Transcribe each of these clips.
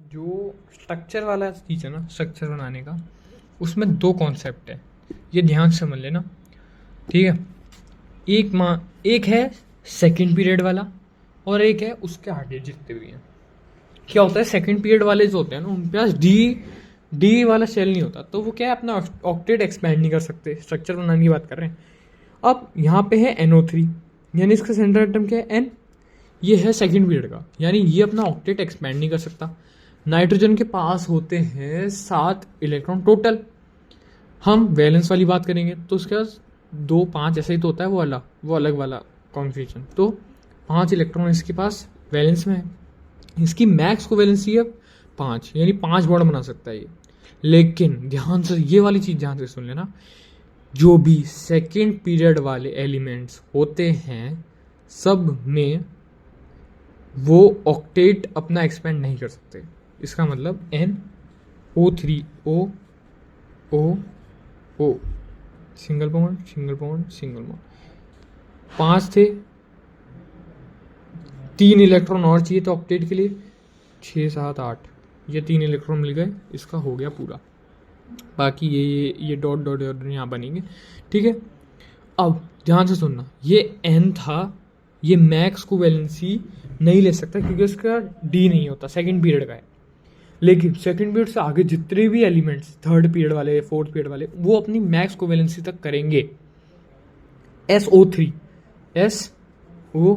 जो स्ट्रक्चर वाला चीज़ है ना, स्ट्रक्चर बनाने का, उसमें दो कॉन्सेप्ट है, ये ध्यान से समझ लेना, ठीक है। एक है सेकंड पीरियड वाला और एक है उसके आगे जितने भी हैं। क्या होता है, सेकंड पीरियड वाले जो होते हैं ना, उनके पास डी वाला सेल नहीं होता, तो वो क्या है, अपना ऑक्टेट एक्सपैंड नहीं कर सकते। स्ट्रक्चर बनाने की बात कर रहे हैं। अब यहाँ पे है NO3, यानी इसका सेंट्रल एटम क्या है, N। ये है सेकंड पीरियड का, यानी ये अपना ऑक्टेट एक्सपैंड नहीं कर सकता। नाइट्रोजन के पास होते हैं 7 इलेक्ट्रॉन टोटल। हम वैलेंस वाली बात करेंगे तो उसके पास 2 5 ऐसा ही तो होता है, वो अलग वाला कॉन्फ़िगरेशन। तो 5 इलेक्ट्रॉन इसके पास वैलेंस में है। इसकी मैक्स को वैलेंसी है 5, यानी 5 बॉन्ड बना सकता है ये। लेकिन ध्यान से ये वाली चीज़ ध्यान से सुन लेना, जो भी सेकेंड पीरियड वाले एलिमेंट्स होते हैं सब में वो ऑक्टेट अपना एक्सपेंड नहीं कर सकते। इसका मतलब NO3O O O single bond single bond single bond, 5 थे, 3 इलेक्ट्रॉन और चाहिए तो ऑक्टेट के लिए 6 7 8, ये 3 इलेक्ट्रॉन मिल गए, इसका हो गया पूरा। बाकी ये डॉट डॉट डॉट यहाँ बनेंगे, ठीक है। अब ध्यान से सुनना, ये N था, ये मैक्स को वैलेंसी नहीं ले सकता क्योंकि उसका D नहीं होता, सेकंड पीरियड का है। लेकिन सेकंड पीरियड से आगे जितने भी एलिमेंट्स, थर्ड पीरियड वाले, फोर्थ पीरियड वाले, वो अपनी मैक्स को वैलेंसी तक करेंगे। SO3 SO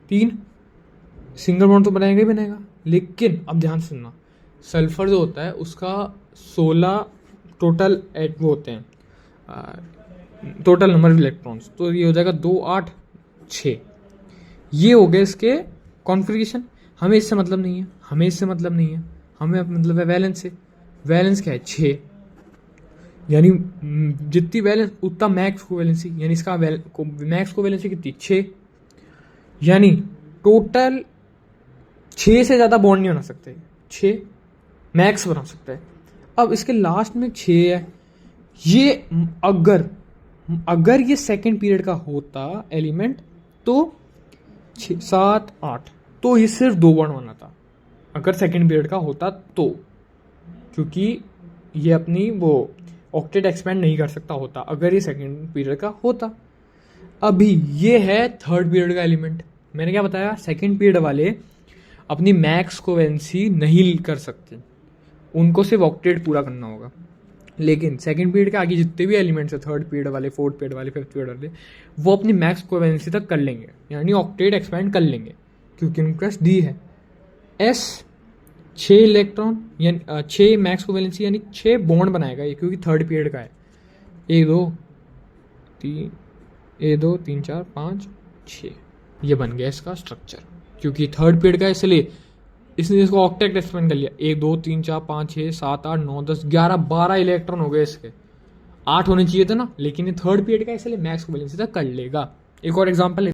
3 सिंगल बॉन्ड तो बनाएगा ही बनाएगा। लेकिन अब ध्यान सुनना, सल्फर जो होता है उसका 16 टोटल वो होते हैं, टोटल नंबर ऑफ इलेक्ट्रॉन्स, तो ये हो जाएगा 2 8 6। ये हो गए इसके कॉन्फ़िगरेशन। हमें इससे मतलब नहीं है, हमें मतलब है वैलेंस से। वैलेंस क्या है, 6, यानी जितनी वैलेंस उतना मैक्स को वैलेंसी, यानी इसका मैक्स को वैलेंसी कितनी, 6, यानी टोटल 6 से ज़्यादा बॉन्ड नहीं बना सकते, 6 मैक्स बना सकता है। अब इसके लास्ट में 6 है, ये अगर ये सेकेंड पीरियड का होता एलिमेंट तो 6 7 8, तो ये सिर्फ 2 बॉन्ड बनाता अगर सेकेंड पीरियड का होता तो, क्योंकि ये अपनी वो ऑक्टेट एक्सपेंड नहीं कर सकता होता अगर ये सेकेंड पीरियड का होता। अभी ये है थर्ड पीरियड का एलिमेंट। मैंने क्या बताया, सेकेंड पीरियड वाले अपनी मैक्स को वैलेंसी नहीं कर सकते, उनको सिर्फ ऑक्टेट पूरा करना होगा। लेकिन सेकंड पीरियड के आगे जितने भी एलिमेंट्स है, थर्ड पीरियड वाले, फोर्थ पीरियड वाले, फिफ्थ पीरियड वाले, वो अपनी मैक्स को वैलेंसी तक कर लेंगे, यानी ऑक्टेट एक्सपेंड कर लेंगे, क्योंकि उनके पास D है। S 6 इलेक्ट्रॉन यानी 6 मैक्स को वैलेंसी, यानी 6 बॉन्ड बनाएगा ये, क्योंकि थर्ड पीरियड का है। 1 2 3 4 5 6, ये बन गया इसका स्ट्रक्चर, क्योंकि थर्ड पीरियड का है इसलिए इसने इसको ऑक्टेट एक्सपेंड कर लिया। 1 2 3 4 5 6 7 8 9 10 11 12 इलेक्ट्रॉन हो गए इसके, 8 होने चाहिए थे ना, लेकिन ये थर्ड पीरियड का इसलिए मैक्स को वैलेंसी तक कर लेगा। एक और एग्जांपल